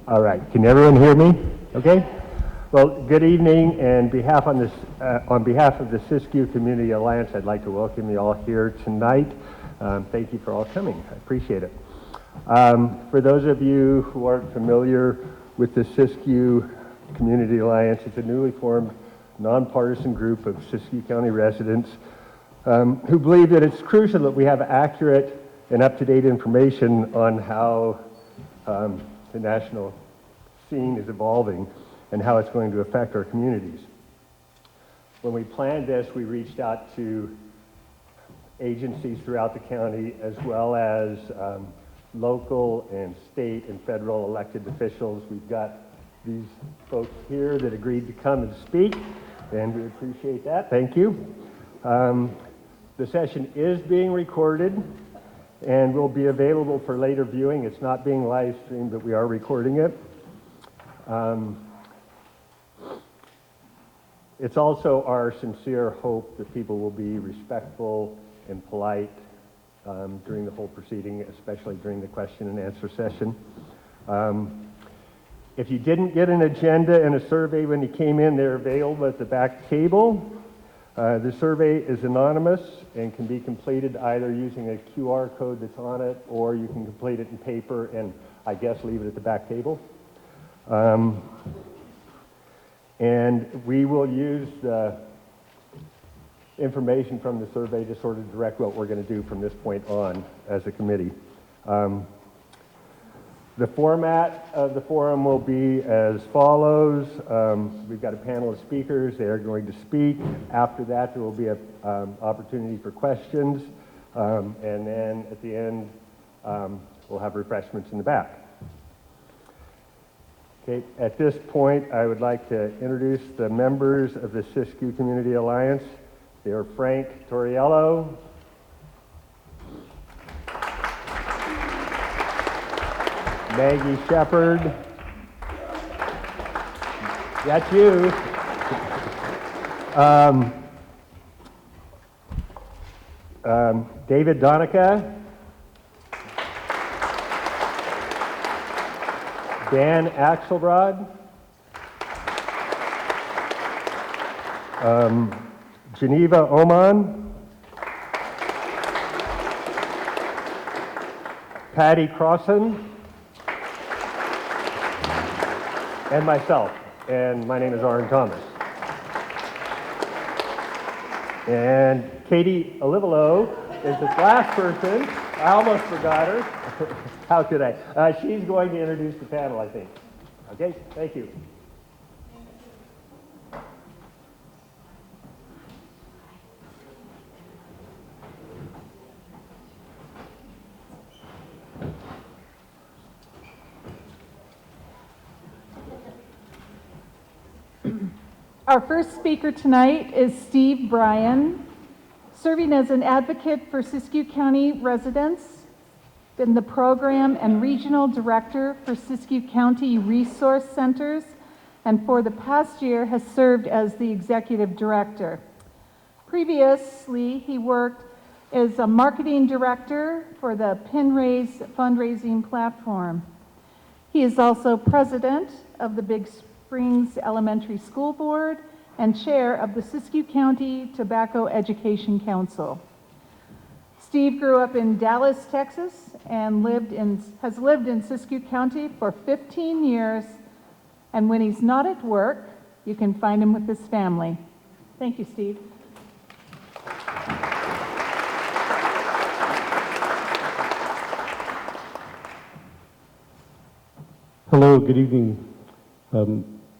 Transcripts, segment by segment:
All right, can everyone hear me? Okay. Well, good evening, and on behalf of the Siskiyou Community Alliance, I'd like to welcome you all here tonight. Thank you for all coming. I appreciate it. For those of you who aren't familiar with the Siskiyou Community Alliance, it's a newly formed nonpartisan group of Siskiyou County residents who believe that it's crucial that we have accurate and up-to-date information on how the national scene is evolving and how it's going to affect our communities. When we planned this, we reached out to agencies throughout the county as well as local and state and federal elected officials. We've got these folks here that agreed to come and speak, and we appreciate that. Thank you. The session is being recorded and will be available for later viewing. It's not being live streamed, but we are recording it. It's also our sincere hope that people will be respectful and polite during the whole proceeding, especially during the question and answer session. If you didn't get an agenda and a survey when you came in, they're available at the back table. The survey is anonymous and can be completed either using a QR code that's on it, or you can complete it in paper and I guess leave it at the back table. And we will use the information from the survey to sort of direct what we're going to do from this point on as a committee. The format of the forum will be as follows. We've got a panel of speakers. They are going to speak. After that, there will be an opportunity for questions. And then at the end, we'll have refreshments in the back. Okay, at this point, I would like to introduce the members of the Siskiyou Community Alliance. They are Frank Torriello, Maggie Shepard, that's you, David Donica, Dan Axelrod, Geneva Oman, Patty Crossan, and myself. And my name is Arn Thomas. And Katie Olivelo is this last person. I almost forgot her. How could I? She's going to introduce the panel, I think. Okay, thank you. Our first speaker tonight is Steve Bryan, serving as an advocate for Siskiyou County residents, been the program and regional director for Siskiyou County Resource Centers, and for the past year has served as the executive director. Previously, he worked as a marketing director for the Pinraise fundraising platform. He is also president of the Big Springs Elementary School Board and chair of the Siskiyou County Tobacco Education Council. Steve grew up in Dallas, Texas, and has lived in Siskiyou County for 15 years, and when he's not at work, you can find him with his family. Thank you, Steve. Hello, good evening.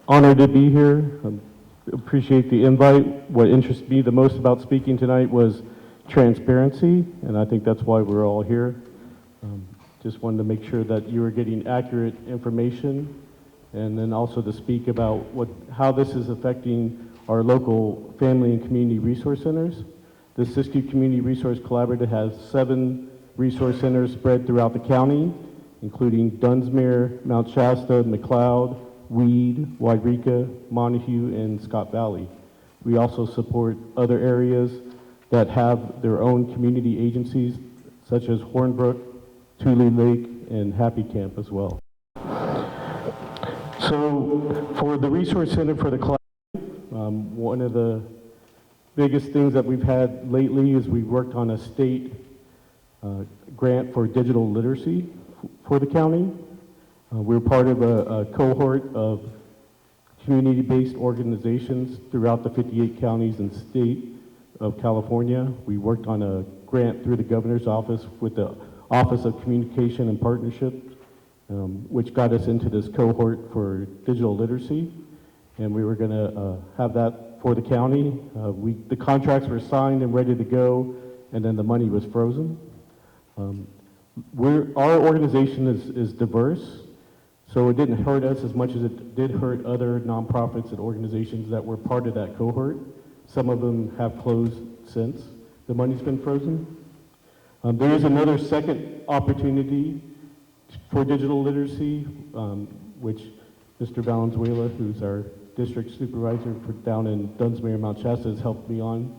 Honored to be here. Appreciate the invite. What interests me the most about speaking tonight was transparency, and I think that's why we're all here. Just wanted to make sure that you were getting accurate information, and then also to speak about how this is affecting our local family and community resource centers. The Siskiyou Community Resource Collaborative has 7 resource centers spread throughout the county, including Dunsmuir, Mount Shasta, McLeod, Weed, Wairika, Montague, and Scott Valley. We also support other areas that have their own community agencies, such as Hornbrook, Tule Lake, and Happy Camp as well. So for the Resource Center for the Climate, one of the biggest things that we've had lately is we've worked on a state grant for digital literacy for the county. We're part of a cohort of community-based organizations throughout the 58 counties and state of California. We worked on a grant through the governor's office with the Office of Communication and Partnerships, which got us into this cohort for digital literacy. And we were going to have that for the county. The contracts were signed and ready to go, and then the money was frozen. Our organization is diverse, so it didn't hurt us as much as it did hurt other nonprofits and organizations that were part of that cohort. Some of them have closed since the money's been frozen. There is another second opportunity for digital literacy, which Mr. Valenzuela, who's our district supervisor down in Dunsmuir, Mount Shasta, has helped me on.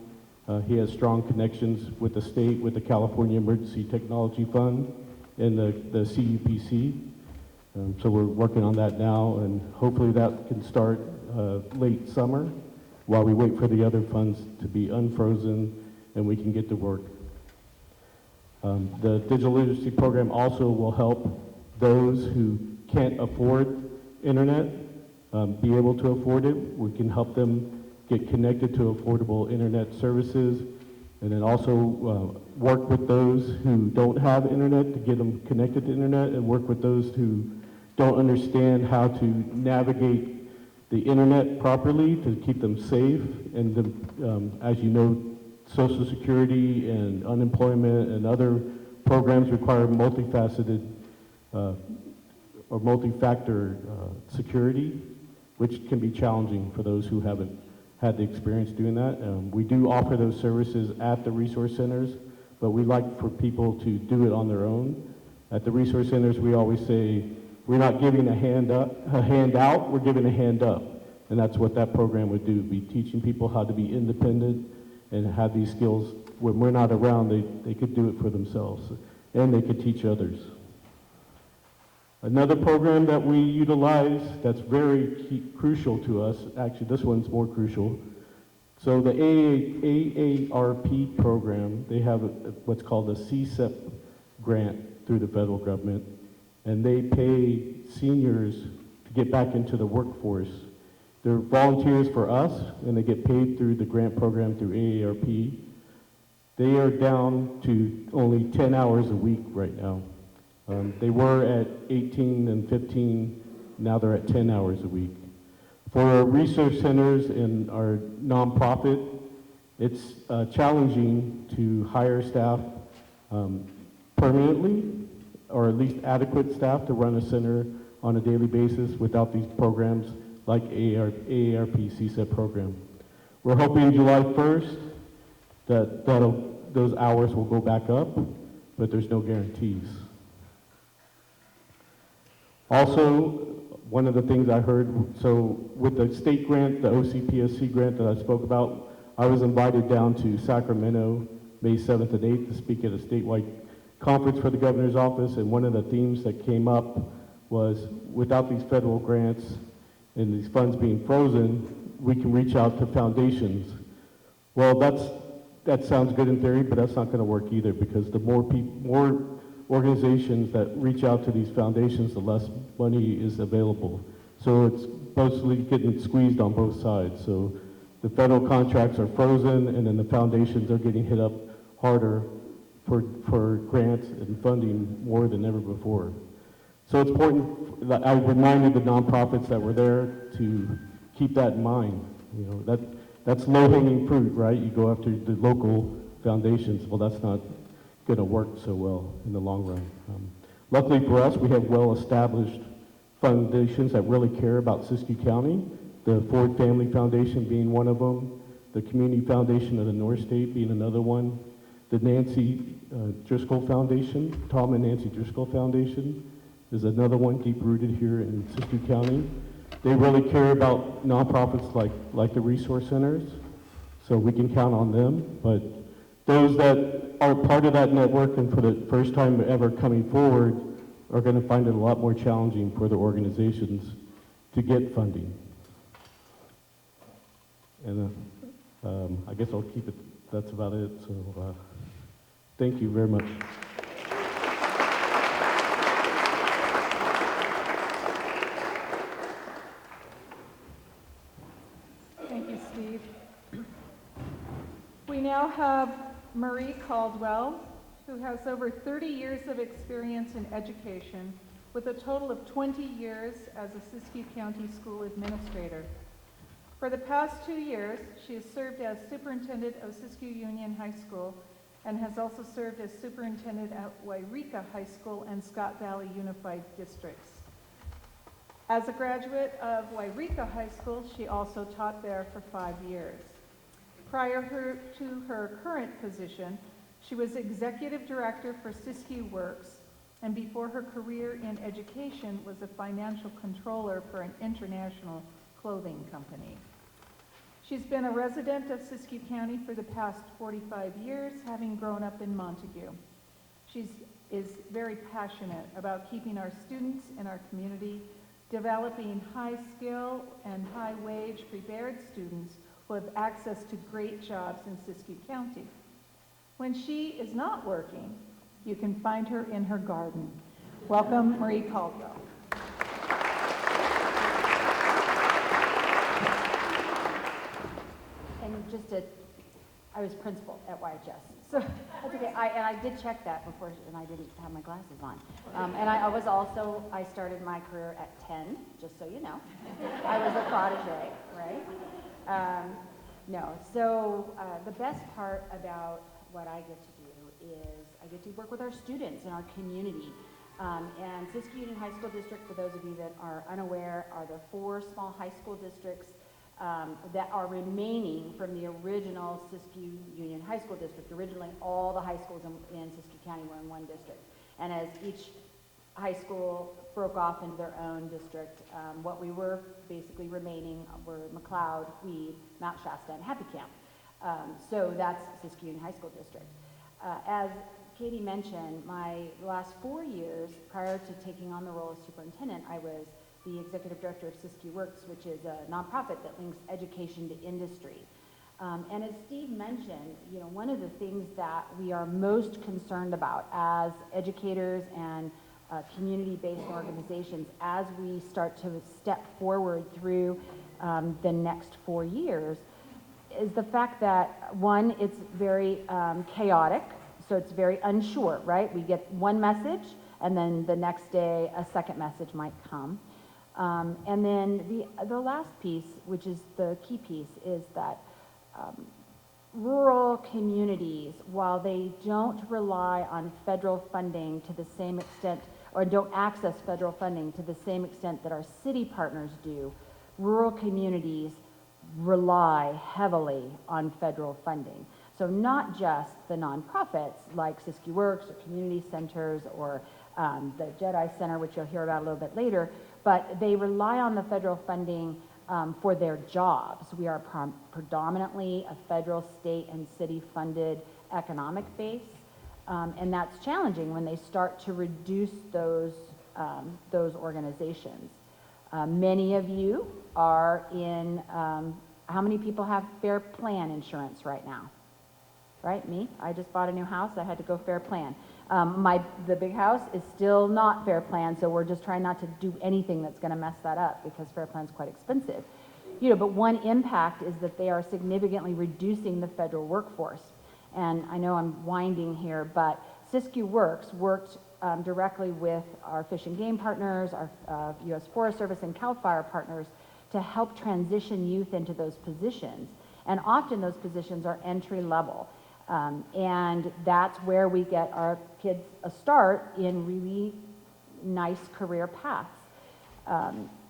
He has strong connections with the state, with the California Emergency Technology Fund and the CUPC. So we're working on that now, and hopefully that can start late summer while we wait for the other funds to be unfrozen and we can get to work. The digital literacy program also will help those who can't afford internet be able to afford it. We can help them get connected to affordable internet services, and then also work with those who don't have internet to get them connected to internet, and work with those who don't understand how to navigate the internet properly to keep them safe. And as you know, Social Security and unemployment and other programs require multifaceted or multi-factor security, which can be challenging for those who haven't had the experience doing that. We do offer those services at the resource centers, but we like for people to do it on their own. At the resource centers, we always say, we're not giving a handout, we're giving a hand up. And that's what that program would do, be teaching people how to be independent and have these skills. When we're not around, they could do it for themselves, and they could teach others. Another program that we utilize that's very crucial to us, actually this one's more crucial. So the AARP program, they have what's called a CSEP grant through the federal government, and they pay seniors to get back into the workforce. They're volunteers for us, and they get paid through the grant program through AARP. They are down to only 10 hours a week right now. They were at 18 and 15, now they're at 10 hours a week. For our research centers and our nonprofit, it's challenging to hire staff permanently, or at least adequate staff to run a center on a daily basis without these programs like AARP CSEP program. We're hoping July 1st that those hours will go back up, but there's no guarantees. Also, one of the things I heard, so with the state grant, the OCPSC grant that I spoke about, I was invited down to Sacramento May 7th and 8th to speak at a statewide conference for the governor's office, and one of the themes that came up was, without these federal grants and these funds being frozen, we can reach out to foundations. Well, that sounds good in theory, but that's not going to work either, because the more organizations that reach out to these foundations, the less money is available. So it's mostly getting squeezed on both sides. So the federal contracts are frozen, and then the foundations are getting hit up harder for grants and funding more than ever before. So it's important that I reminded the nonprofits that were there to keep that in mind. You know, that's low-hanging fruit, right? You go after the local foundations. Well, that's not going to work so well in the long run. Luckily for us, we have well-established foundations that really care about Siskiyou County, the Ford Family Foundation being one of them, the Community Foundation of the North State being another one, the Nancy Driscoll Foundation, Tom and Nancy Driscoll Foundation is another one deep-rooted here in Siskiyou County. They really care about nonprofits like the resource centers, so we can count on them. But those that are part of that network and for the first time ever coming forward are going to find it a lot more challenging for their organizations. to get funding. And I guess I'll keep it, that's about it. So thank you very much. Thank you, Steve. We now have Marie Caldwell, who has over 30 years of experience in education, with a total of 20 years as a Siskiyou County school administrator. For the past 2 years, she has served as superintendent of Siskiyou Union High School and has also served as superintendent at Wairika High School and Scott Valley Unified Districts. As a graduate of Wairika High School, she also taught there for 5 years. Prior to her current position, she was executive director for Siskiyou Works, and before her career in education was a financial controller for an international clothing company. She's been a resident of Siskiyou County for the past 45 years, having grown up in Montague. She is very passionate about keeping our students in our community, developing high-skill and high-wage prepared students who have access to great jobs in Siskiyou County. When she is not working, you can find her in her garden. Welcome, Marie Caldwell. And I was principal at YHS, so that's okay. I did check that before, and I didn't have my glasses on. And I started my career at 10, just so you know. I was a protege, right? The best part about what I get to do is I get to work with our students in our community. And Siskiyou Union High School District, for those of you that are unaware, are the 4 small high school districts that are remaining from the original Siskiyou Union High School District. Originally, all the high schools in Siskiyou County were in one district. And as each high school broke off into their own district, what we were basically remaining were McLeod, Weed, Mount Shasta, and Happy Camp. So that's Siskiyou Union High School District. As Katie mentioned, my last 4 years prior to taking on the role of superintendent, I was the executive director of Siskiyou Works, which is a nonprofit that links education to industry. And as Steve mentioned, one of the things that we are most concerned about as educators and community-based organizations as we start to step forward through the next 4 years is the fact that, one, it's very chaotic, so it's very unsure, right? We get one message, and then the next day a second message might come. And then the last piece, which is the key piece, is that rural communities, while they don't rely on federal funding to the same extent, or don't access federal funding to the same extent that our city partners do, rural communities rely heavily on federal funding. So not just the nonprofits like Siskiyou Works or community centers or the Jedi Center, which you'll hear about a little bit later, but they rely on the federal funding for their jobs. We are predominantly a federal, state, and city-funded economic base, and that's challenging when they start to reduce those organizations. Many of you are in, how many people have fair plan insurance right now? Right, me? I just bought a new house, I had to go fair plan. The big house is still not fair plan, so we're just trying not to do anything that's gonna mess that up because fair plan's quite expensive. But one impact is that they are significantly reducing the federal workforce. And I know I'm winding here, but Siskiyou Works worked directly with our Fish and Game partners, our U.S. Forest Service and CAL FIRE partners to help transition youth into those positions. And often those positions are entry level. And that's where we get our kids a start in really nice career paths.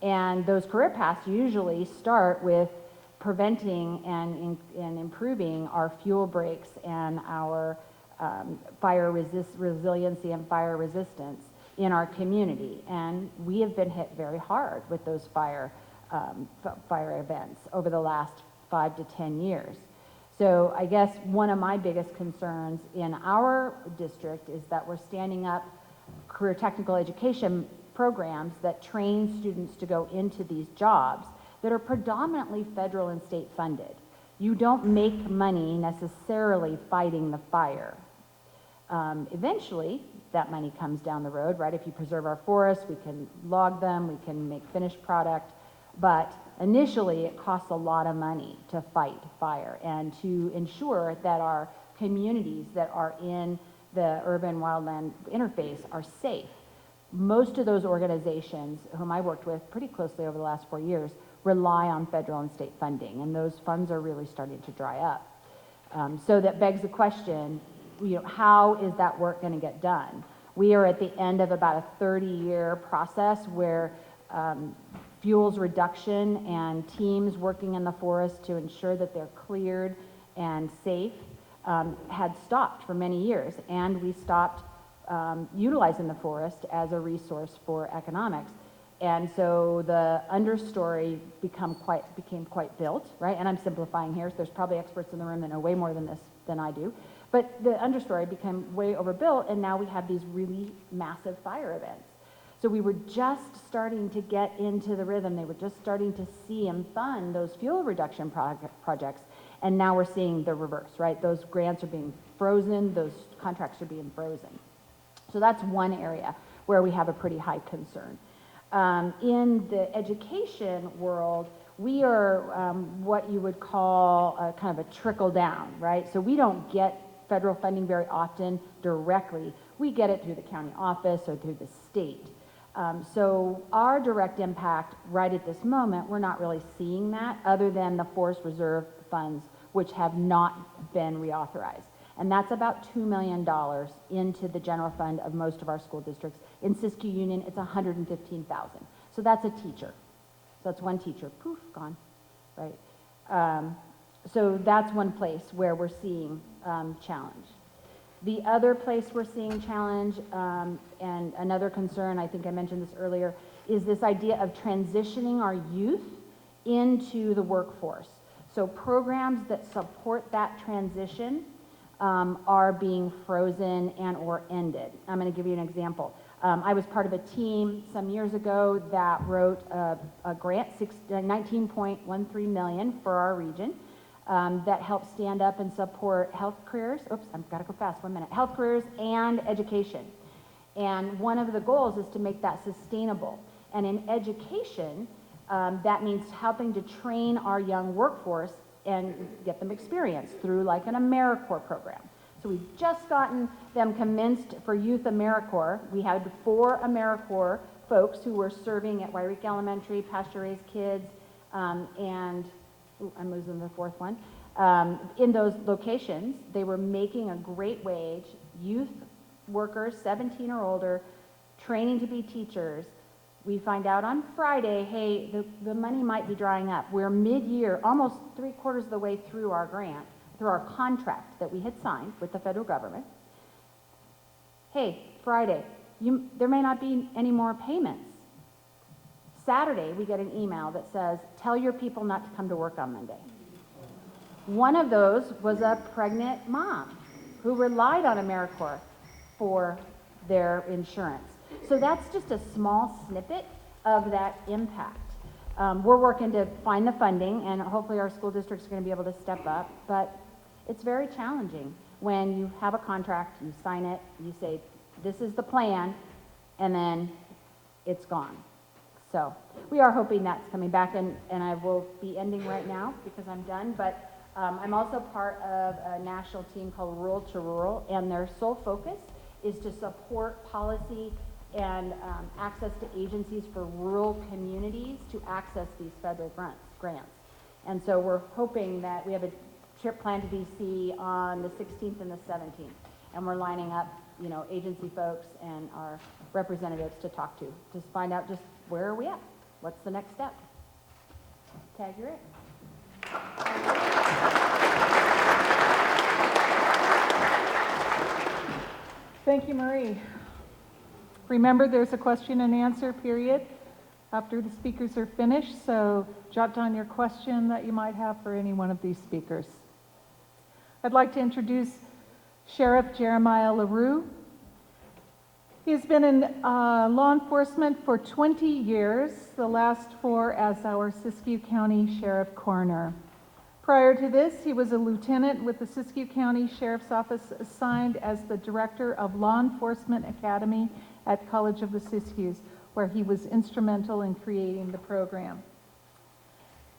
And those career paths usually start with preventing and improving our fuel breaks and our fire resiliency and fire resistance in our community. And we have been hit very hard with those fire events over the last 5 to 10 years. So I guess one of my biggest concerns in our district is that we're standing up career technical education programs that train students to go into these jobs that are predominantly federal and state funded. You don't make money necessarily fighting the fire. Eventually, that money comes down the road, right? If you preserve our forests, we can log them, we can make finished product, but initially it costs a lot of money to fight fire and to ensure that our communities that are in the urban wildland interface are safe. Most of those organizations whom I worked with pretty closely over the last 4 years rely on federal and state funding, and those funds are really starting to dry up. So that begs the question, how is that work going to get done? We are at the end of about a 30-year process where fuels reduction and teams working in the forest to ensure that they're cleared and safe had stopped for many years, and we stopped utilizing the forest as a resource for economics. And so the understory became quite built, right? And I'm simplifying here, so there's probably experts in the room that know way more than this than I do. But the understory became way overbuilt, and now we have these really massive fire events. So we were just starting to get into the rhythm. They were just starting to see and fund those fuel reduction projects. And now we're seeing the reverse, right? Those grants are being frozen, those contracts are being frozen. So that's one area where we have a pretty high concern. In the education world, we are what you would call kind of a trickle down, right? So we don't get federal funding very often directly. We get it through the county office or through the state. So our direct impact right at this moment, we're not really seeing that other than the Forest Reserve funds, which have not been reauthorized. And that's about $2 million into the general fund of most of our school districts. In Siskiyou Union, it's $115,000. So that's a teacher. So that's one teacher, poof, gone, right? So that's one place where we're seeing challenge. The other place we're seeing challenge, and another concern, I think I mentioned this earlier, is this idea of transitioning our youth into the workforce. So programs that support that transition are being frozen and or ended. I'm going to give you an example. I was part of a team some years ago that wrote a grant, $19.13 million for our region, that helps stand up and support health careers. Oops, I've got to go fast, 1 minute. Health careers and education. And one of the goals is to make that sustainable. And in education, that means helping to train our young workforce and get them experience through like an AmeriCorps program. So we've just gotten them commenced for Youth AmeriCorps. We had 4 AmeriCorps folks who were serving at Wairika Elementary, Pasture Raised Kids, and I'm losing the 4th one. In those locations, they were making a great wage, youth workers, 17 or older, training to be teachers. We find out on Friday, hey, the money might be drying up. We're mid-year, almost 3/4 of the way through our grant, through our contract that we had signed with the federal government. Hey, Friday, there may not be any more payments. Saturday, we get an email that says, tell your people not to come to work on Monday. One of those was a pregnant mom who relied on AmeriCorps for their insurance. So that's just a small snippet of that impact. We're working to find the funding, and hopefully our school districts are going to be able to step up, but it's very challenging when you have a contract, you sign it, you say, this is the plan, and then it's gone. So we are hoping that's coming back, and I will be ending right now because I'm done, but I'm also part of a national team called Rural to Rural, and their sole focus is to support policy and access to agencies for rural communities to access these federal grants. And so we're hoping that we have a trip planned to DC on the 16th and the 17th, and we're lining up, agency folks and our representatives to talk to find out just where are we at? What's the next step? Tag, you're it. Thank you, Marie. Remember, there's a question and answer period after the speakers are finished, so jot down your question that you might have for any one of these speakers. I'd like to introduce Sheriff Jeremiah LaRue. He's been in law enforcement for 20 years, the last 4 as our Siskiyou County Sheriff Coroner. Prior to this, he was a lieutenant with the Siskiyou County Sheriff's Office assigned as the Director of Law Enforcement Academy at College of the Siskiyous, where he was instrumental in creating the program.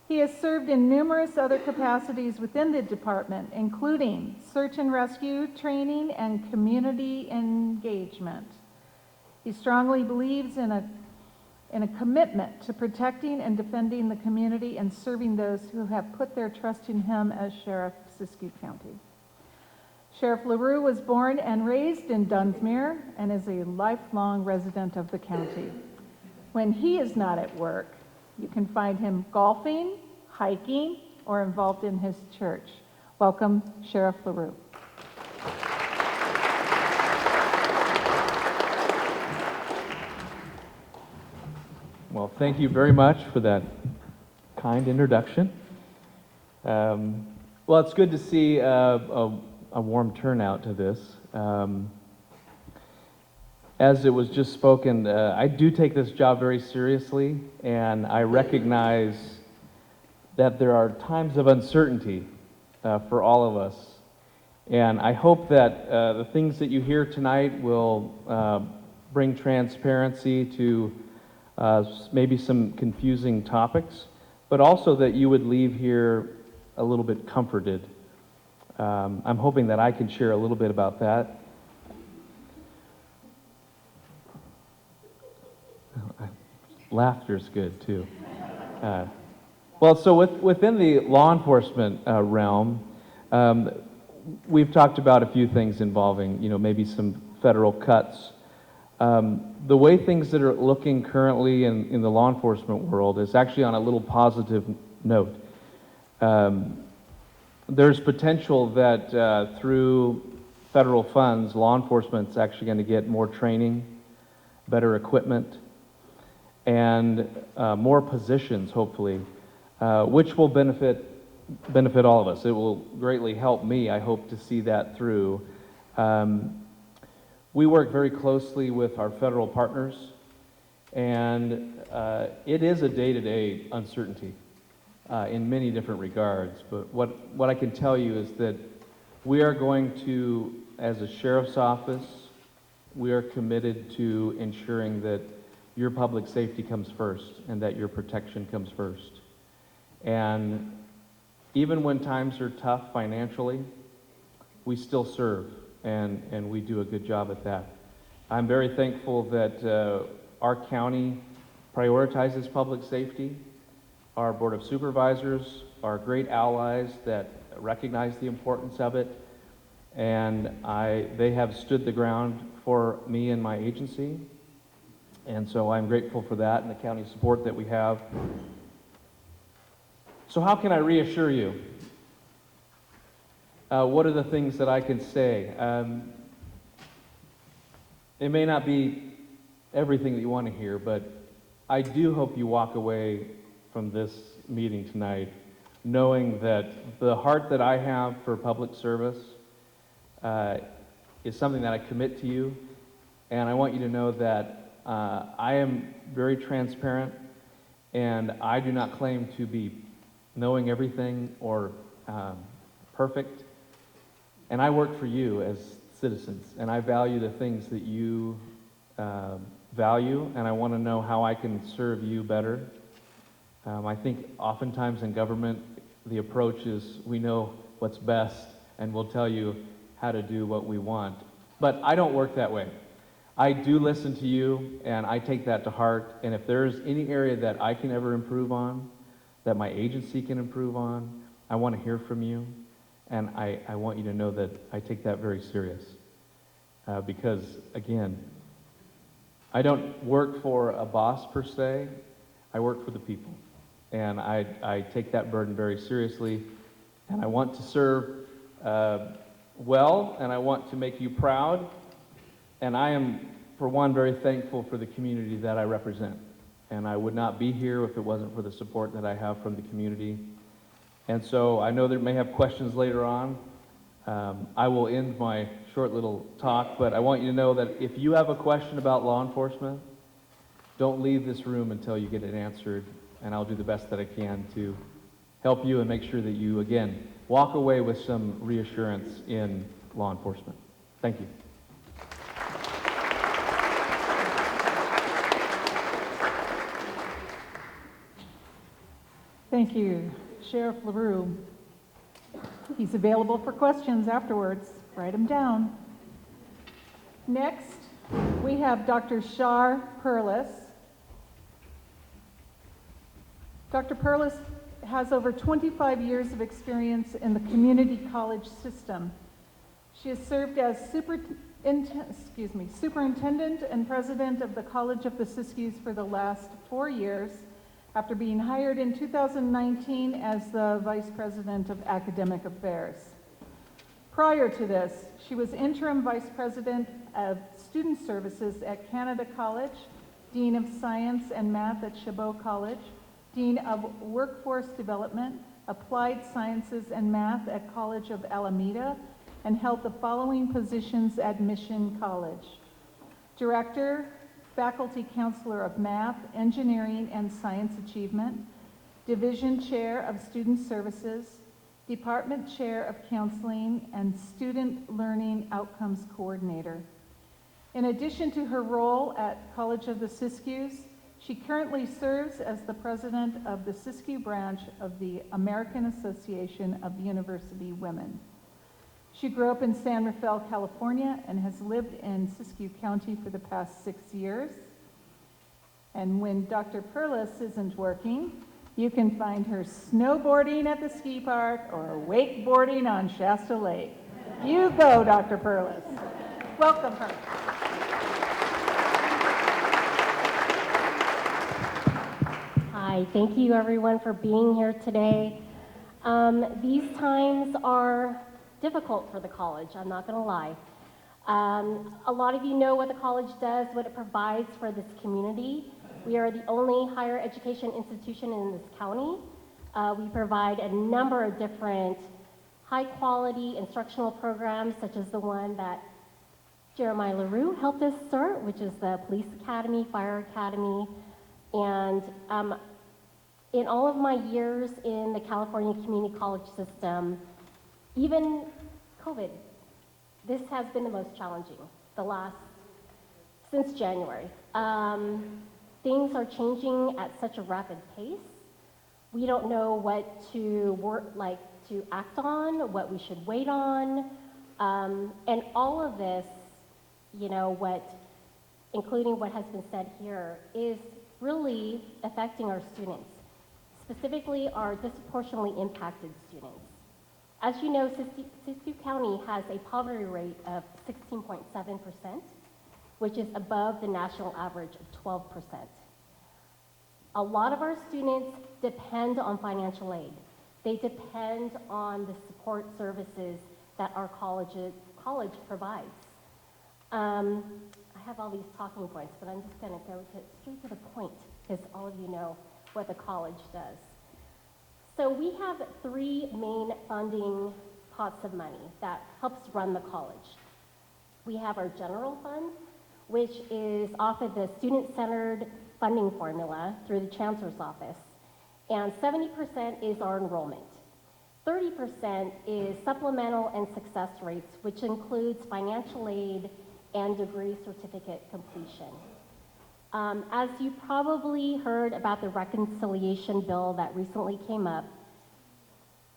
He has served in numerous other capacities within the department, including search and rescue training and community engagement. He strongly believes in a commitment to protecting and defending the community and serving those who have put their trust in him as Sheriff of Siskiyou County. Sheriff LaRue was born and raised in Dunsmuir and is a lifelong resident of the county. When he is not at work, you can find him golfing, hiking, or involved in his church. Welcome, Sheriff LaRue. Well, thank you very much for that kind introduction. Well, it's good to see a warm turnout to this. As it was just spoken, I do take this job very seriously, and I recognize that there are times of uncertainty for all of us. And I hope that the things that you hear tonight will bring transparency to maybe some confusing topics, but also that you would leave here a little bit comforted. I'm hoping that I can share a little bit about that. Laughter's good too. Well, so within the law enforcement realm, we've talked about a few things involving, maybe some federal cuts. The way things that are looking currently in the law enforcement world is actually on a little positive note. There's potential that through federal funds, law enforcement's actually going to get more training, better equipment, and more positions, hopefully, which will benefit all of us. It will greatly help me. I hope to see that through. We work very closely with our federal partners, and it is a day-to-day uncertainty in many different regards. But what I can tell you is that we are going to, as a sheriff's office, we are committed to ensuring that your public safety comes first and that your protection comes first. And even when times are tough financially, we still serve, and we do a good job at that. I'm very thankful that our county prioritizes public safety. Our Board of Supervisors are great allies that recognize the importance of it, and they have stood the ground for me and my agency. And so I'm grateful for that and the county support that we have. So how can I reassure you? What are the things that I can say? It may not be everything that you want to hear, but I do hope you walk away from this meeting tonight knowing that the heart that I have for public service is something that I commit to you, and I want you to know that I am very transparent, and I do not claim to be knowing everything or perfect. And I work for you as citizens, and I value the things that you value, and I want to know how I can serve you better. I think oftentimes in government, the approach is we know what's best, and we'll tell you how to do what we want. But I don't work that way. I do listen to you, and I take that to heart, and if there's any area that I can ever improve on, that my agency can improve on, I want to hear from you, and I want you to know that I take that very serious. Because, again, I don't work for a boss per se, I work for the people, and I take that burden very seriously, and I want to serve well, and I want to make you proud. And I am, for one, very thankful for the community that I represent. And I would not be here if it wasn't for the support that I have from the community. And so I know there may have questions later on. I will end my short short little talk, but I want you to know that if you have a question about law enforcement, don't leave this room until you get it answered, and I'll do the best that I can to help you and make sure that you, again, walk away with some reassurance in law enforcement. Thank you. Thank you, Sheriff LaRue. He's available for questions afterwards. Write them down. Next, we have Dr. Shar Perlis. Dr. Perlis has over 25 years of experience in the community college system. She has served as superintendent and president of the College of the Siskiyous for the last 4 years, after being hired in 2019 as the Vice President of Academic Affairs. Prior to this, she was Interim Vice President of Student Services at Canada College, Dean of Science and Math at Chabot College, Dean of Workforce Development, Applied Sciences and Math at College of Alameda, and held the following positions at Mission College: Director, Faculty Counselor of Math, Engineering, and Science Achievement, Division Chair of Student Services, Department Chair of Counseling, and Student Learning Outcomes Coordinator. In addition to her role at College of the Siskiyous, she currently serves as the president of the Siskiyou branch of the American Association of University Women. She grew up in San Rafael, California, and has lived in Siskiyou County for the past 6 years. And when Dr. Perlis isn't working, you can find her snowboarding at the ski park or wakeboarding on Shasta Lake. You go, Dr. Perlis. Welcome her. Hi, thank you everyone for being here today. These times are difficult for the college, I'm not going to lie. A lot of you know what the college does, what it provides for this community. We are the only higher education institution in this county. We provide a number of different high-quality instructional programs, such as the one that Jeremiah LaRue helped us start, which is the Police Academy, Fire Academy. And in all of my years in the California community college system, even COVID, this has been the most challenging, since January. Things are changing at such a rapid pace. We don't know what to act on, what we should wait on. And all of this, including what has been said here, is really affecting our students, specifically our disproportionately impacted students. As you know, Siskiyou County has a poverty rate of 16.7%, which is above the national average of 12%. A lot of our students depend on financial aid. They depend on the support services that our college provides. I have all these talking points, but I'm just going to go straight to the point, because all of you know what the college does. So we have 3 main funding pots of money that helps run the college. We have our general fund, which is off of the student-centered funding formula through the chancellor's office, and 70% is our enrollment. 30% is supplemental and success rates, which includes financial aid and degree certificate completion. As you probably heard about the reconciliation bill that recently came up,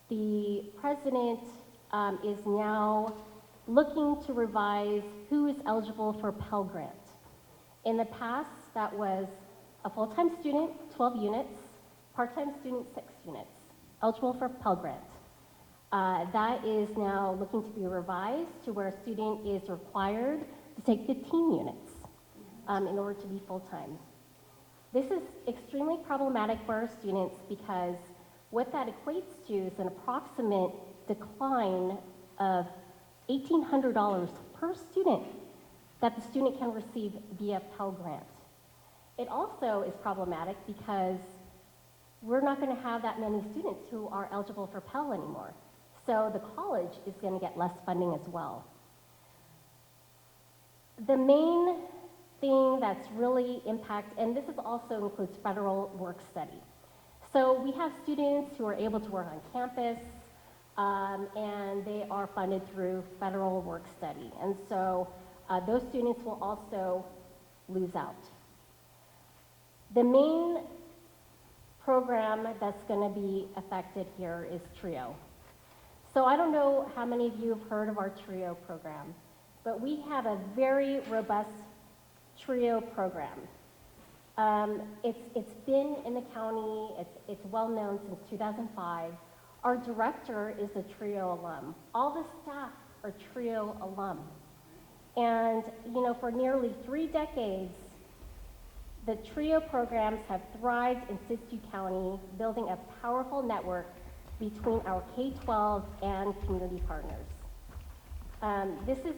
the president is now looking to revise who is eligible for Pell Grant. In the past, that was a full-time student, 12 units, part-time student, 6 units, eligible for Pell Grant. That is now looking to be revised to where a student is required to take 15 units in order to be full-time. This is extremely problematic for our students because what that equates to is an approximate decline of $1,800 per student that the student can receive via Pell Grant. It also is problematic because we're not going to have that many students who are eligible for Pell anymore. So the college is going to get less funding as well. The main thing that's really and this is also includes federal work study. So we have students who are able to work on campus, and they are funded through federal work study. And so those students will also lose out. The main program that's going to be affected here is TRIO. So I don't know how many of you have heard of our TRIO program, but we have a very robust TRIO program. It's been in the county, it's well known since 2005. Our director is a TRIO alum. All the staff are TRIO alum. And, you know, for nearly 3 decades, the TRIO programs have thrived in Siskiyou County, building a powerful network between our K-12 and community partners. This is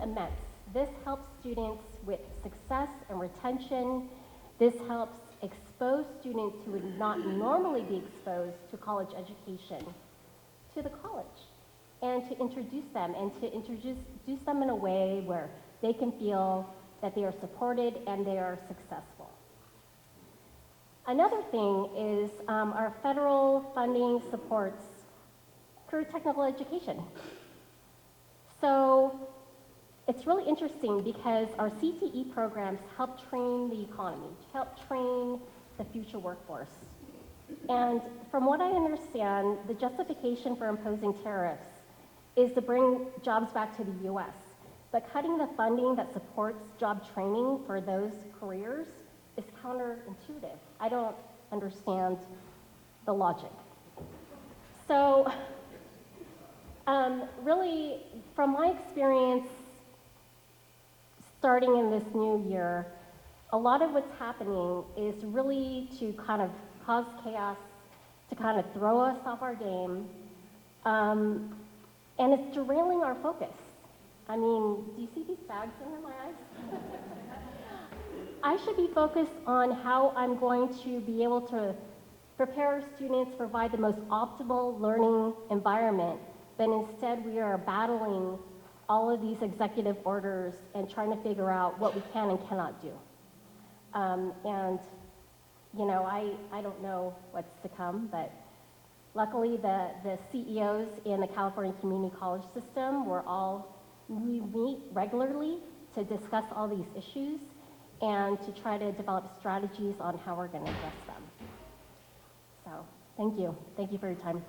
immense. This helps students with success and retention. This helps expose students who would not normally be exposed to college education to the college, and to introduce them in a way where they can feel that they are supported and they are successful. Another thing is our federal funding supports career technical education. So it's really interesting because our CTE programs help train the economy, help train the future workforce. And from what I understand, the justification for imposing tariffs is to bring jobs back to the US. But cutting the funding that supports job training for those careers is counterintuitive. I don't understand the logic. So really, from my experience starting in this new year, a lot of what's happening is really to kind of cause chaos, to kind of throw us off our game, and it's derailing our focus. I mean, do you see these bags under my eyes? I should be focused on how I'm going to be able to prepare students, provide the most optimal learning environment, but instead we are battling all of these executive orders and trying to figure out what we can and cannot do. And, you know, I don't know what's to come, but luckily the CEOs in the California Community College system we meet regularly to discuss all these issues and to try to develop strategies on how we're going to address them. So, thank you. Thank you for your time.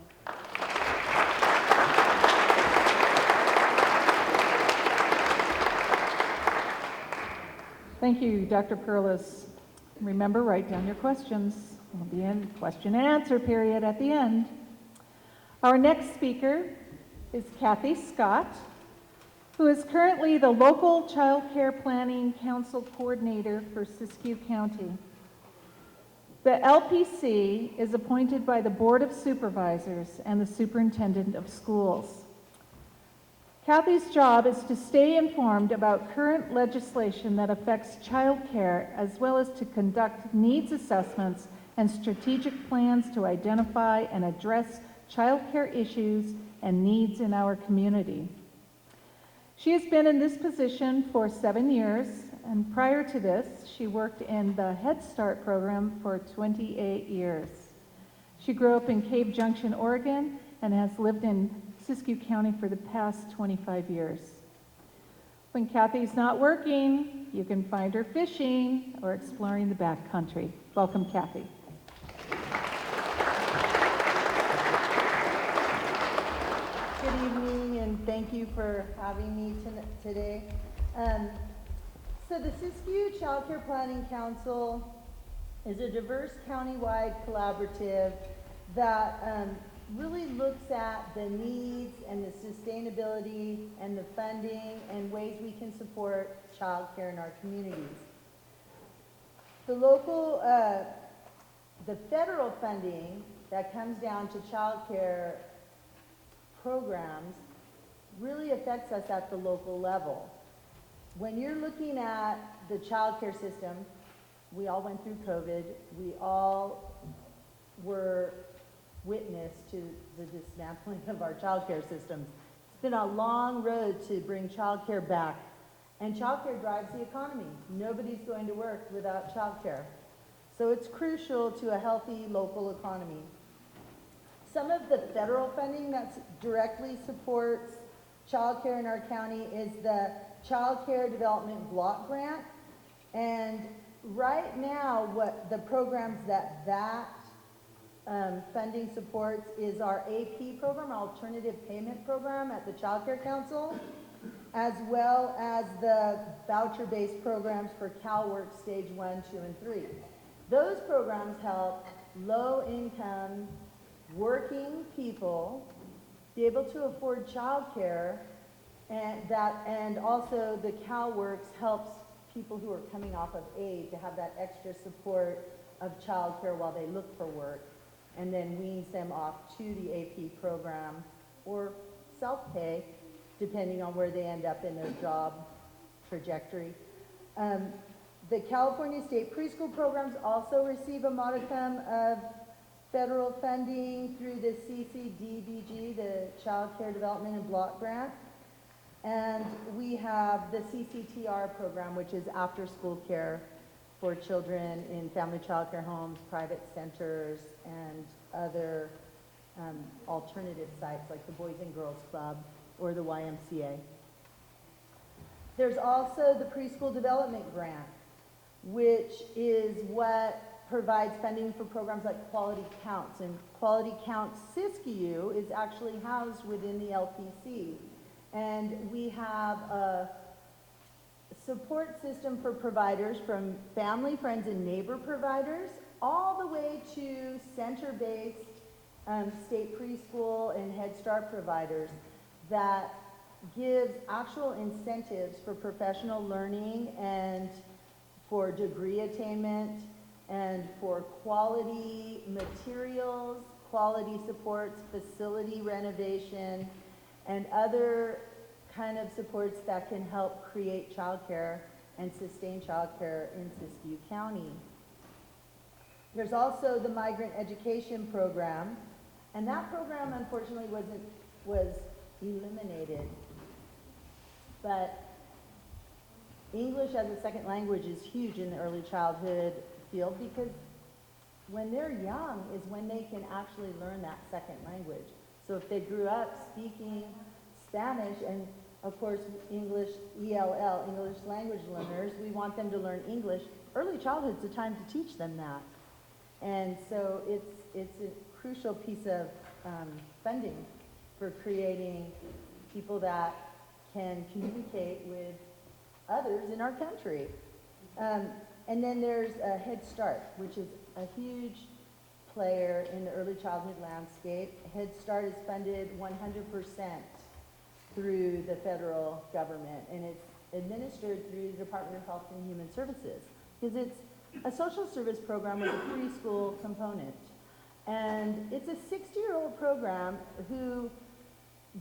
Thank you, Dr. Perlis. Remember, write down your questions. We'll be in question and answer period at the end. Our next speaker is Kathy Scott, who is currently the local Child Care Planning Council Coordinator for Siskiyou County. The LPC is appointed by the Board of Supervisors and the Superintendent of Schools. Kathy's job is to stay informed about current legislation that affects child care, as well as to conduct needs assessments and strategic plans to identify and address child care issues and needs in our community. She has been in this position for 7 years, and prior to this, she worked in the Head Start program for 28 years. She grew up in Cave Junction, Oregon, and has lived in Siskiyou County for the past 25 years. When Kathy's not working, you can find her fishing or exploring the backcountry. Welcome, Kathy. Good evening, and thank you for having me today. So the Siskiyou Child Care Planning Council is a diverse countywide collaborative that really looks at the needs and the sustainability and the funding and ways we can support child care in our communities. The federal funding that comes down to child care programs really affects us at the local level. When you're looking at the child care system, we all went through COVID, we all were witness to the dismantling of our child care systems. It's been a long road to bring child care back, And childcare drives the economy. Nobody's going to work without childcare. So it's crucial to a healthy local economy. Some of the federal funding that directly supports childcare in our county is the Child Care Development Block Grant. And right now, what the programs that funding supports is our AP program, Alternative Payment Program at the Child Care Council, as well as the voucher-based programs for CalWORK Stage 1, 2, and 3. Those programs help low-income working people be able to afford childcare, and also the CalWORKs helps people who are coming off of aid to have that extra support of childcare while they look for work, and then weans them off to the AP program or self-pay, depending on where they end up in their job trajectory. The California State Preschool programs also receive a modicum of federal funding through the CCDBG, the Child Care Development and Block Grant. And we have the CCTR program, which is after-school care for children in family child care homes, private centers, and other alternative sites like the Boys and Girls Club or the YMCA. There's also the Preschool Development Grant, which is what provides funding for programs like Quality Counts. And Quality Counts Siskiyou is actually housed within the LPC. And we have a support system for providers from family, friends, and neighbor providers, all the way to center-based state preschool and Head Start providers that gives actual incentives for professional learning and for degree attainment and for quality materials, quality supports, facility renovation, and other kind of supports that can help create childcare and sustain childcare in Siskiyou County. There's also the Migrant Education Program, and that program unfortunately was eliminated. But English as a second language is huge in the early childhood field because when they're young is when they can actually learn that second language. So if they grew up speaking Spanish and of course English, ELL, English language learners, we want them to learn English. Early childhood's the time to teach them that. And so it's a crucial piece of funding for creating people that can communicate with others in our country. And then there's Head Start, which is a huge player in the early childhood landscape. Head Start is funded 100% through the federal government, and it's administered through the Department of Health and Human Services, because it's a social service program with a preschool component. And it's a 60-year-old program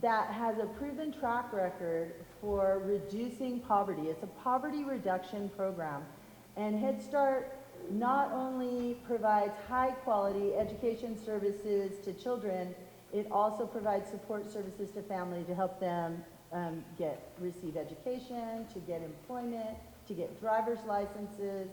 that has a proven track record for reducing poverty. It's a poverty reduction program. And Head Start not only provides high-quality education services to children, it also provides support services to family to help them receive education, to get employment, to get driver's licenses,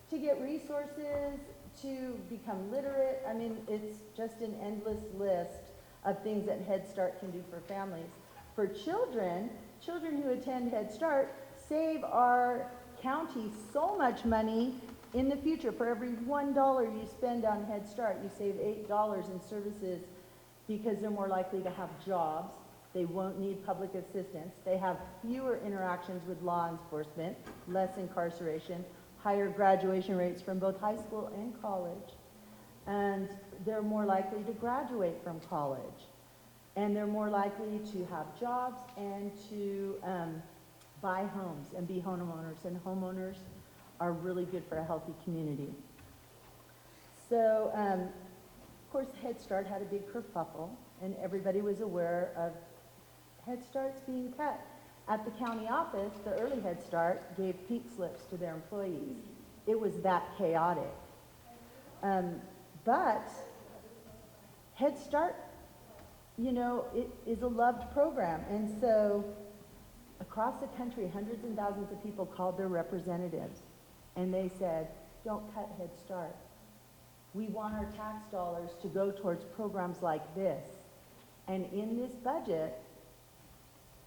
to get resources, to become literate. I mean, it's just an endless list of things that Head Start can do for families. For children who attend Head Start save our county so much money in the future. For every $1 you spend on Head Start, you save $8 in services because they're more likely to have jobs. They won't need public assistance. They have fewer interactions with law enforcement, less incarceration, higher graduation rates from both high school and college. And they're more likely to graduate from college. And they're more likely to have jobs and to buy homes and be homeowners. And homeowners are really good for a healthy community. So, of course, Head Start had a big kerfuffle, and everybody was aware of Head Starts being cut. At the county office, the early Head Start gave pink slips to their employees. It was that chaotic. But Head Start, you know, it is a loved program. And so Across the country, hundreds and thousands of people called their representatives, and they said, don't cut Head Start. We want our tax dollars to go towards programs like this. And in this budget,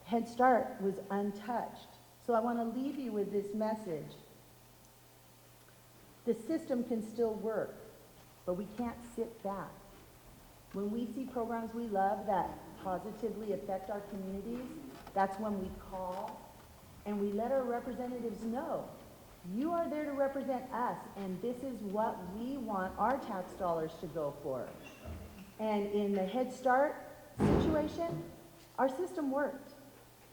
Head Start was untouched. So I want to leave you with this message. The system can still work, but we can't sit back. When we see programs we love that positively affect our communities, that's when we call and we let our representatives know, you are there to represent us, and this is what we want our tax dollars to go for. And in the Head Start situation, our system worked.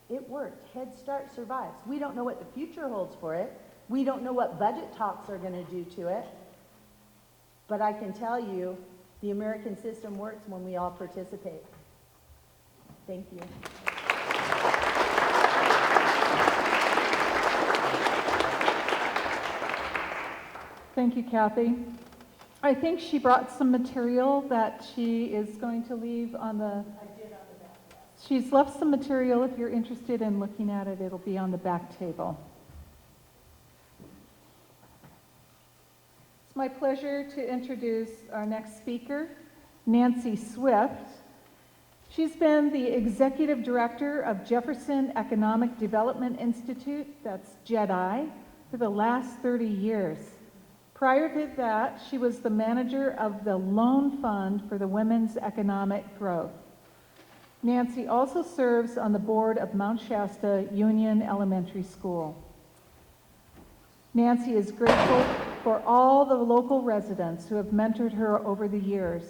It worked. Head Start survives. We don't know what the future holds for it. We don't know what budget talks are going to do to it. But I can tell you, the American system works when we all participate. Thank you. Thank you, Kathy. I think she brought some material that she is going to leave on the... I did on the back. She's left some material. If you're interested in looking at it, it'll be on the back table. It's my pleasure to introduce our next speaker, Nancy Swift. She's been the executive director of Jefferson Economic Development Institute, that's JEDI, for the last 30 years. Prior to that, she was the manager of the Loan Fund for the Women's Economic Growth. Nancy also serves on the board of Mount Shasta Union Elementary School. Nancy is grateful for all the local residents who have mentored her over the years.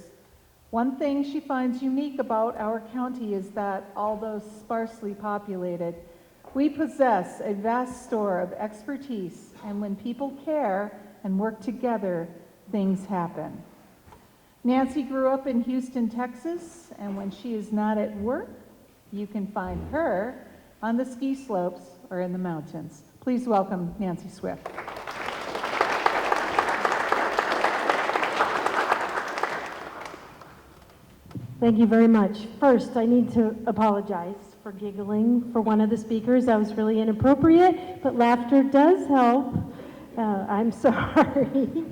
One thing she finds unique about our county is that, although sparsely populated, we possess a vast store of expertise, and when people care and work together, things happen. Nancy grew up in Houston, Texas, and when she is not at work, you can find her on the ski slopes or in the mountains. Please welcome Nancy Swift. Thank you very much. First, I need to apologize for giggling for one of the speakers. That was really inappropriate, but laughter does help. I'm sorry.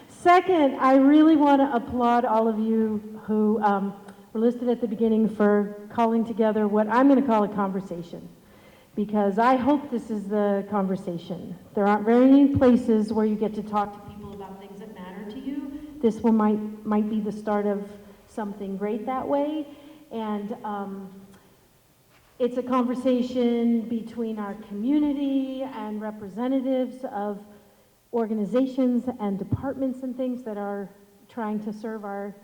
Second, I really want to applaud all of you who were listed at the beginning for calling together what I'm going to call a conversation, because I hope this is the conversation. There aren't very many places where you get to talk to people about things that matter to you. This one might be the start of something great that way, and it's a conversation between our community and representatives of organizations and departments and things that are trying to serve our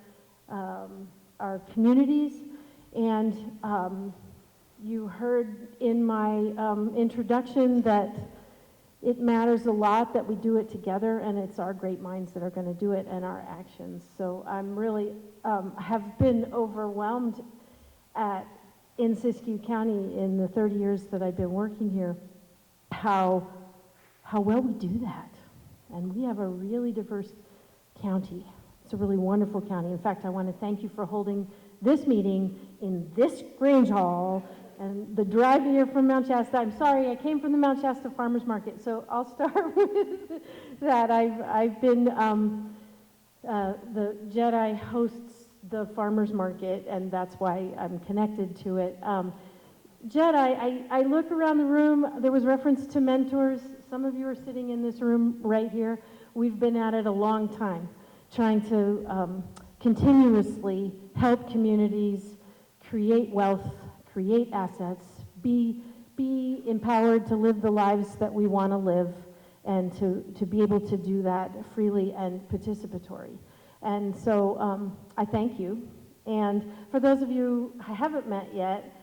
communities. And you heard in my introduction that it matters a lot that we do it together, and it's our great minds that are going to do it and our actions. So I'm really have been overwhelmed in Siskiyou County in the 30 years that I've been working here, how well we do that. And we have a really diverse county. It's a really wonderful county. In fact, I want to thank you for holding this meeting in this Grange Hall and the drive here from Mount Shasta. I'm sorry, I came from the Mount Shasta Farmers Market, so I'll start with that. I've been, the JEDI hosts the farmers market, and that's why I'm connected to it. JEDI, I look around the room, there was reference to mentors. Some of you are sitting in this room right here. We've been at it a long time, trying to continuously help communities create wealth, create assets, be empowered to live the lives that we want to live, and to be able to do that freely and participatory. And so I thank you. And for those of you I haven't met yet,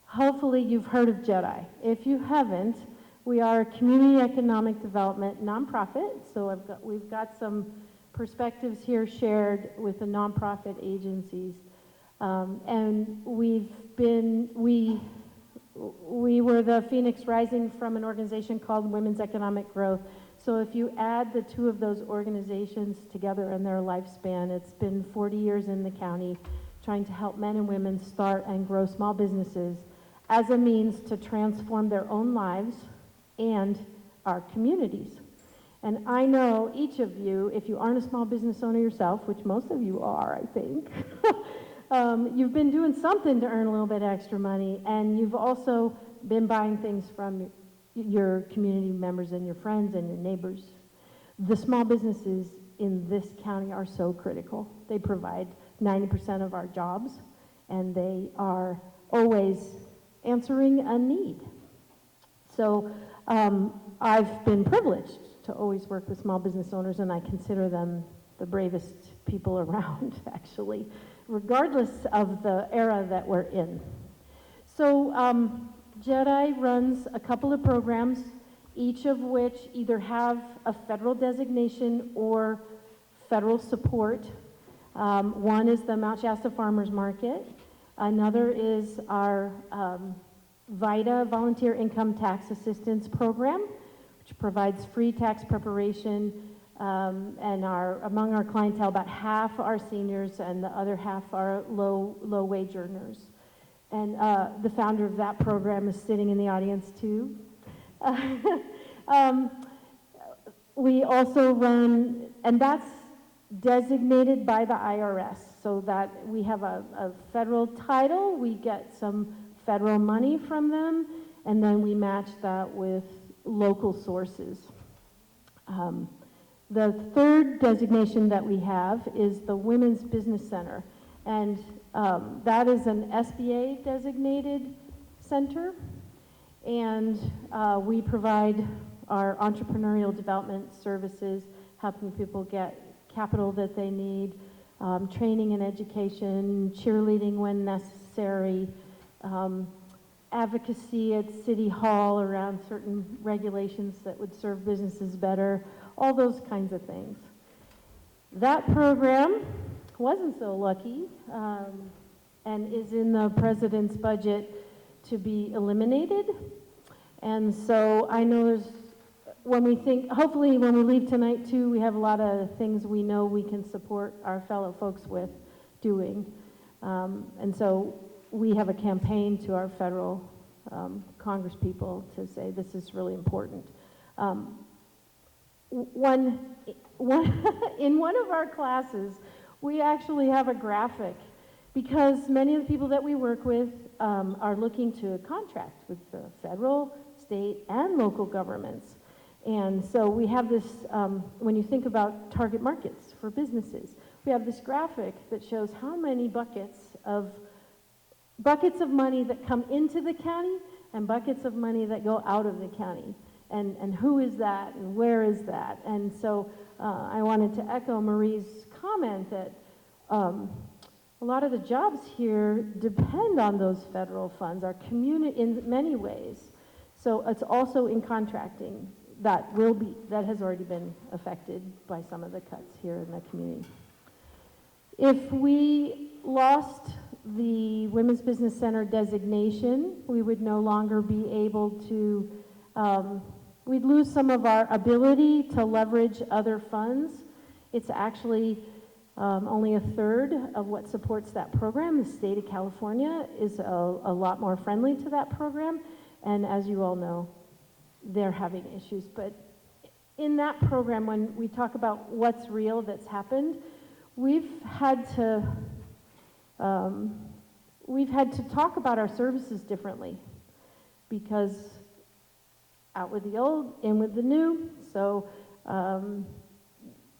hopefully you've heard of JEDI. If you haven't, we are a community economic development nonprofit. So we've got some perspectives here shared with the nonprofit agencies. And we were the Phoenix Rising from an organization called Women's Economic Growth. So if you add the two of those organizations together in their lifespan, it's been 40 years in the county trying to help men and women start and grow small businesses as a means to transform their own lives and our communities. And I know each of you, if you aren't a small business owner yourself, which most of you are, I think, you've been doing something to earn a little bit extra money, and you've also been buying things from your community members and your friends and your neighbors. The small businesses in this county are so critical. They provide 90% of our jobs, and they are always answering a need. So I've been privileged to always work with small business owners, and I consider them the bravest people around, actually, regardless of the era that we're in. So JEDI runs a couple of programs, each of which either have a federal designation or federal support. One is the Mount Shasta Farmers Market. Another is our VITA, Volunteer Income Tax Assistance Program, which provides free tax preparation, and among our clientele, about half are seniors and the other half are low-wage earners. And the founder of that program is sitting in the audience too. We also run, and that's designated by the IRS, so that we have a federal title, we get some federal money from them, and then we match that with local sources. The third designation that we have is the Women's Business Center, and that is an SBA designated center, and we provide our entrepreneurial development services, helping people get capital that they need, training and education, cheerleading when necessary, advocacy at City Hall around certain regulations that would serve businesses better, all those kinds of things. That program wasn't so lucky and is in the president's budget to be eliminated. And so I know there's, when we think, hopefully when we leave tonight too, we have a lot of things we know we can support our fellow folks with doing. And so we have a campaign to our federal Congress people to say this is really important. In one of our classes, we actually have a graphic because many of the people that we work with are looking to contract with the federal, state, and local governments. And so we have this, when you think about target markets for businesses, we have this graphic that shows how many buckets of money that come into the county and buckets of money that go out of the county. And who is that and where is that? And so I wanted to echo Marie's comment that a lot of the jobs here depend on those federal funds, our community in many ways. So it's also in contracting that has already been affected by some of the cuts here in the community. If we lost the Women's Business Center designation, we would no longer be able to, we'd lose some of our ability to leverage other funds. It's actually only a third of what supports that program. The state of California is a lot more friendly to that program, and as you all know, they're having issues. But in that program, when we talk about what's real that's happened, we've had to talk about our services differently, because out with the old, in with the new. So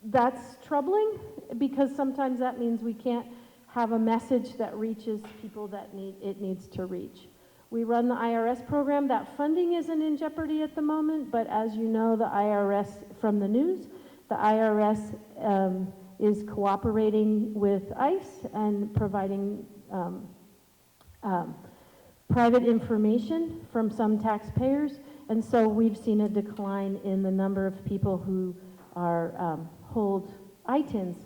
that's troubling, because sometimes that means we can't have a message that reaches people that it needs to reach. We run the IRS program. That funding isn't in jeopardy at the moment, but as you know, the IRS, from the news, the IRS is cooperating with ICE and providing private information from some taxpayers, and so we've seen a decline in the number of people who are hold ITINs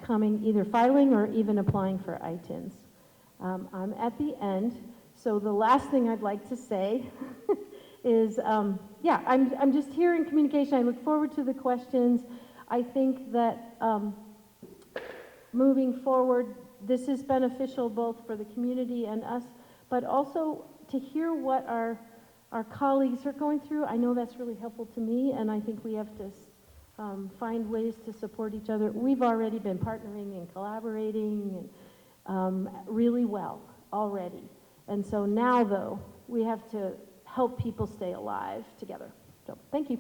coming, either filing or even applying for ITINs. I'm at the end, so the last thing I'd like to say is, yeah, I'm just here in communication. I look forward to the questions. I think that moving forward, this is beneficial both for the community and us, but also to hear what our colleagues are going through. I know that's really helpful to me, and I think we have to find ways to support each other. We've already been partnering and collaborating and really well already. And so now, though, we have to help people stay alive together. So, thank you.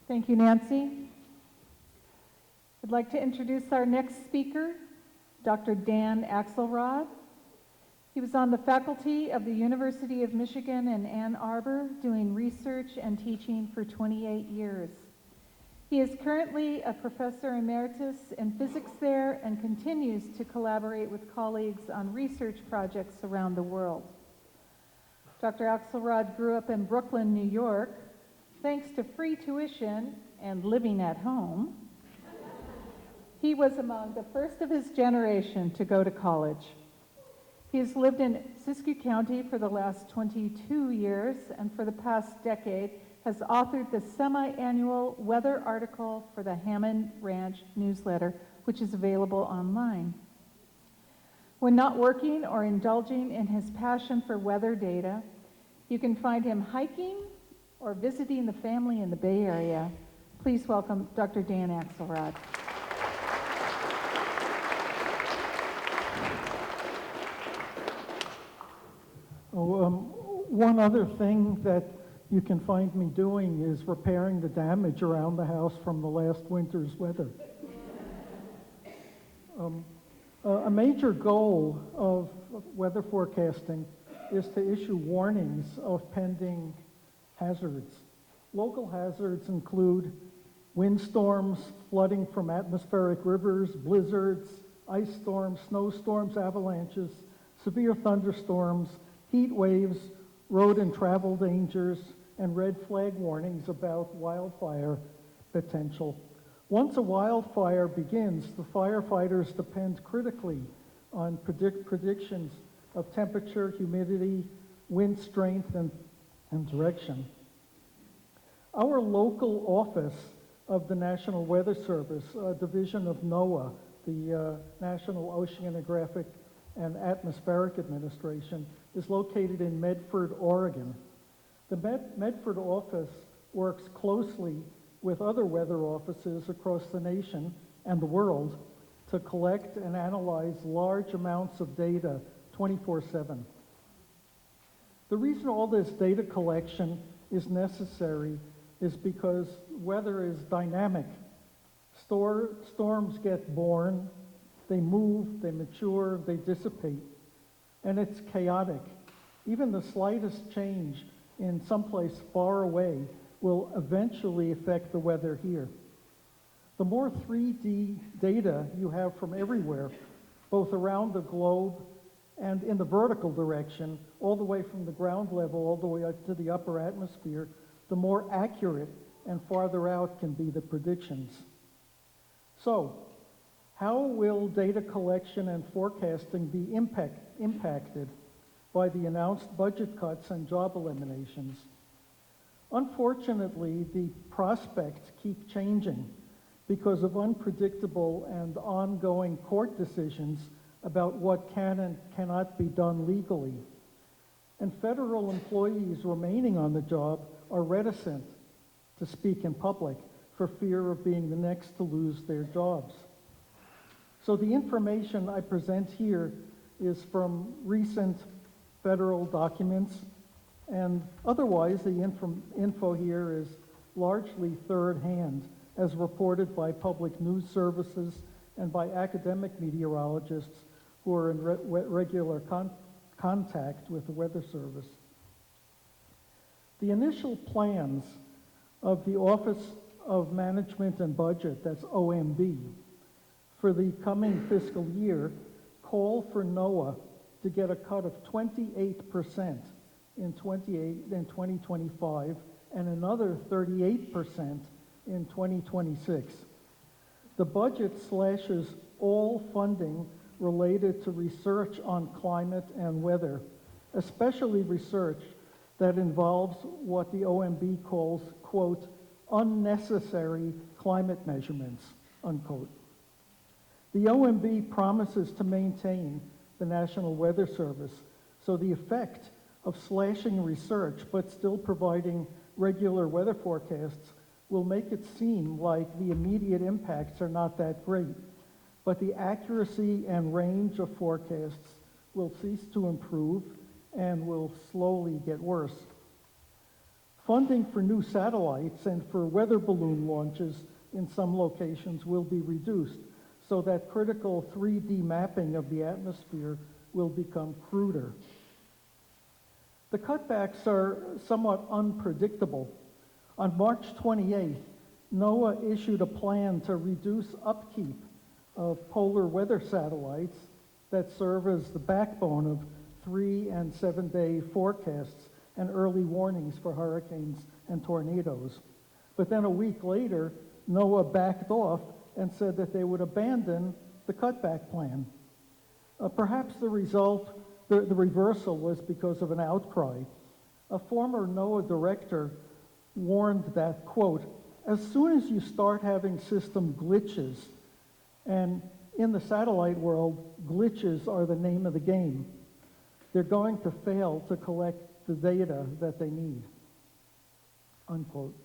Thank you, Nancy. I'd like to introduce our next speaker, Dr. Dan Axelrod. He was on the faculty of the University of Michigan in Ann Arbor doing research and teaching for 28 years. He is currently a professor emeritus in physics there and continues to collaborate with colleagues on research projects around the world. Dr. Axelrod grew up in Brooklyn, New York. Thanks to free tuition and living at home, he was among the first of his generation to go to college. He has lived in Siskiyou County for the last 22 years, and for the past decade has authored the semi-annual weather article for the Hammond Ranch newsletter, which is available online. When not working or indulging in his passion for weather data, you can find him hiking or visiting the family in the Bay Area. Please welcome Dr. Dan Axelrod. One other thing that you can find me doing is repairing the damage around the house from the last winter's weather. A major goal of weather forecasting is to issue warnings of pending hazards. Local hazards include windstorms, flooding from atmospheric rivers, blizzards, ice storms, snowstorms, avalanches, severe thunderstorms, heat waves, road and travel dangers, and red flag warnings about wildfire potential. Once a wildfire begins, the firefighters depend critically on predictions of temperature, humidity, wind strength, and direction. Our local office of the National Weather Service, a division of NOAA, the National Oceanographic and Atmospheric Administration, is located in Medford, Oregon. The Medford office works closely with other weather offices across the nation and the world to collect and analyze large amounts of data 24/7. The reason all this data collection is necessary is because weather is dynamic. Storms get born, they move, they mature, they dissipate, and it's chaotic. Even the slightest change in someplace far away will eventually affect the weather here. The more 3D data you have from everywhere, both around the globe and in the vertical direction, all the way from the ground level all the way up to the upper atmosphere, the more accurate and farther out can be the predictions. So, how will data collection and forecasting be impacted by the announced budget cuts and job eliminations? Unfortunately, the prospects keep changing because of unpredictable and ongoing court decisions about what can and cannot be done legally. And federal employees remaining on the job are reticent to speak in public for fear of being the next to lose their jobs. So the information I present here is from recent federal documents, and otherwise the info here is largely third-hand, as reported by public news services and by academic meteorologists who are in regular contact with the Weather Service. The initial plans of the Office of Management and Budget, that's OMB, for the coming fiscal year call for NOAA to get a cut of 28% in 2025 and another 38% in 2026. The budget slashes all funding related to research on climate and weather, especially research that involves what the OMB calls, quote, unnecessary climate measurements, unquote. The OMB promises to maintain the National Weather Service, so the effect of slashing research but still providing regular weather forecasts will make it seem like the immediate impacts are not that great, but the accuracy and range of forecasts will cease to improve and will slowly get worse. Funding for new satellites and for weather balloon launches in some locations will be reduced, so that critical 3D mapping of the atmosphere will become cruder. The cutbacks are somewhat unpredictable. On March 28th, NOAA issued a plan to reduce upkeep of polar weather satellites that serve as the backbone of 3 and 7 day forecasts and early warnings for hurricanes and tornadoes. But then a week later, NOAA backed off and said that they would abandon the cutback plan. Perhaps the reversal was because of an outcry. A former NOAA director warned that, quote, as soon as you start having system glitches, and in the satellite world, glitches are the name of the game, they're going to fail to collect the data that they need, unquote.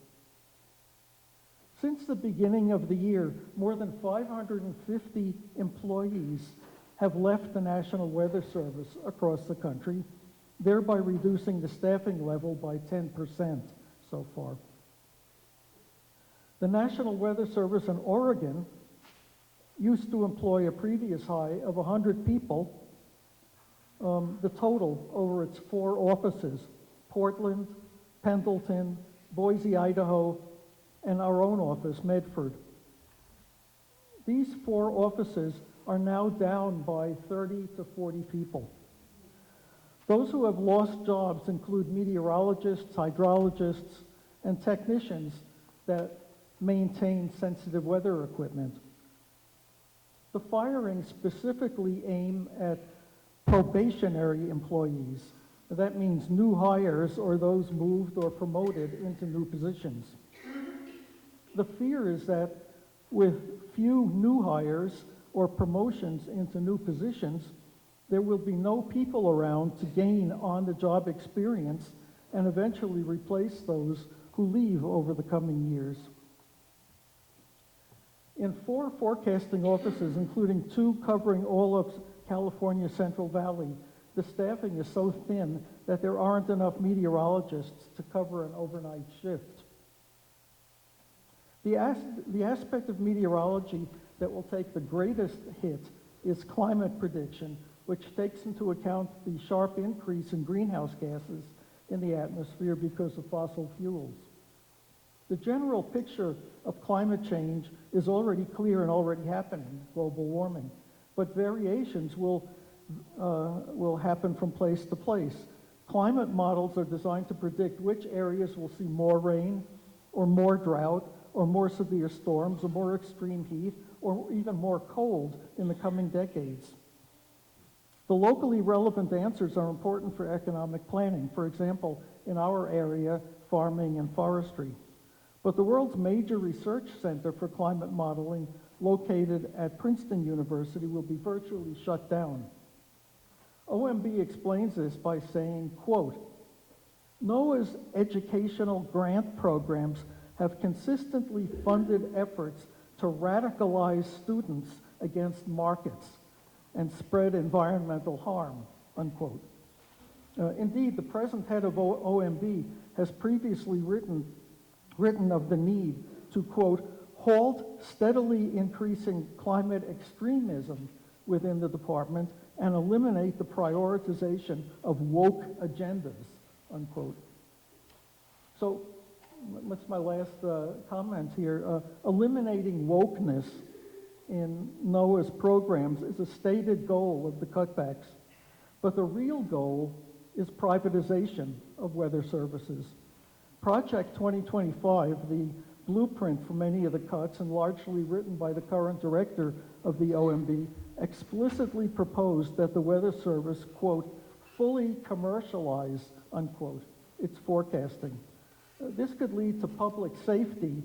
Since the beginning of the year, more than 550 employees have left the National Weather Service across the country, thereby reducing the staffing level by 10% so far. The National Weather Service in Oregon used to employ a previous high of 100 people, the total over its 4 offices, Portland, Pendleton, Boise, Idaho, and our own office, Medford. These 4 offices are now down by 30 to 40 people. Those who have lost jobs include meteorologists, hydrologists, and technicians that maintain sensitive weather equipment. The firings specifically aim at probationary employees. That means new hires or those moved or promoted into new positions. The fear is that with few new hires or promotions into new positions, there will be no people around to gain on-the-job experience and eventually replace those who leave over the coming years. In 4 forecasting offices, including 2 covering all of California Central Valley, the staffing is so thin that there aren't enough meteorologists to cover an overnight shift. The aspect of meteorology that will take the greatest hit is climate prediction, which takes into account the sharp increase in greenhouse gases in the atmosphere because of fossil fuels. The general picture of climate change is already clear and already happening, global warming, but variations will happen from place to place. Climate models are designed to predict which areas will see more rain or more drought or more severe storms or more extreme heat or even more cold in the coming decades. The locally relevant answers are important for economic planning, for example, in our area, farming and forestry. But the world's major research center for climate modeling, located at Princeton University, will be virtually shut down. OMB explains this by saying, quote, NOAA's educational grant programs have consistently funded efforts to radicalize students against markets and spread environmental harm, unquote. Indeed, the present head of OMB has previously written of the need to, quote, halt steadily increasing climate extremism within the department and eliminate the prioritization of woke agendas, unquote. So that's my last comment here. Eliminating wokeness in NOAA's programs is a stated goal of the cutbacks, but the real goal is privatization of weather services. Project 2025, the blueprint for many of the cuts and largely written by the current director of the OMB, explicitly proposed that the Weather Service, quote, fully commercialize, unquote, its forecasting. This could lead to public safety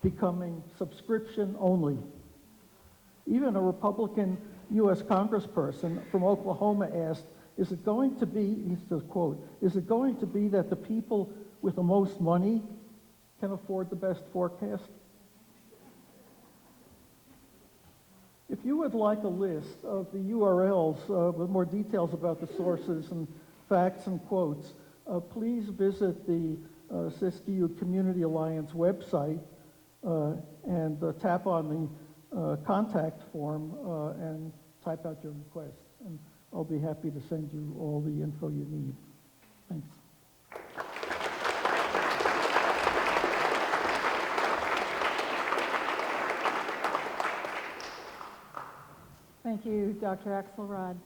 becoming subscription only. Even a Republican U.S. congressperson from Oklahoma asked, is it going to be, he says, quote, is it going to be that the people with the most money can afford the best forecast? If you would like a list of the URLs with more details about the sources and facts and quotes, please visit the Siskiyou Community Alliance website and tap on the contact form and type out your request. And I'll be happy to send you all the info you need. Thanks. Thank you, Dr. Axelrod.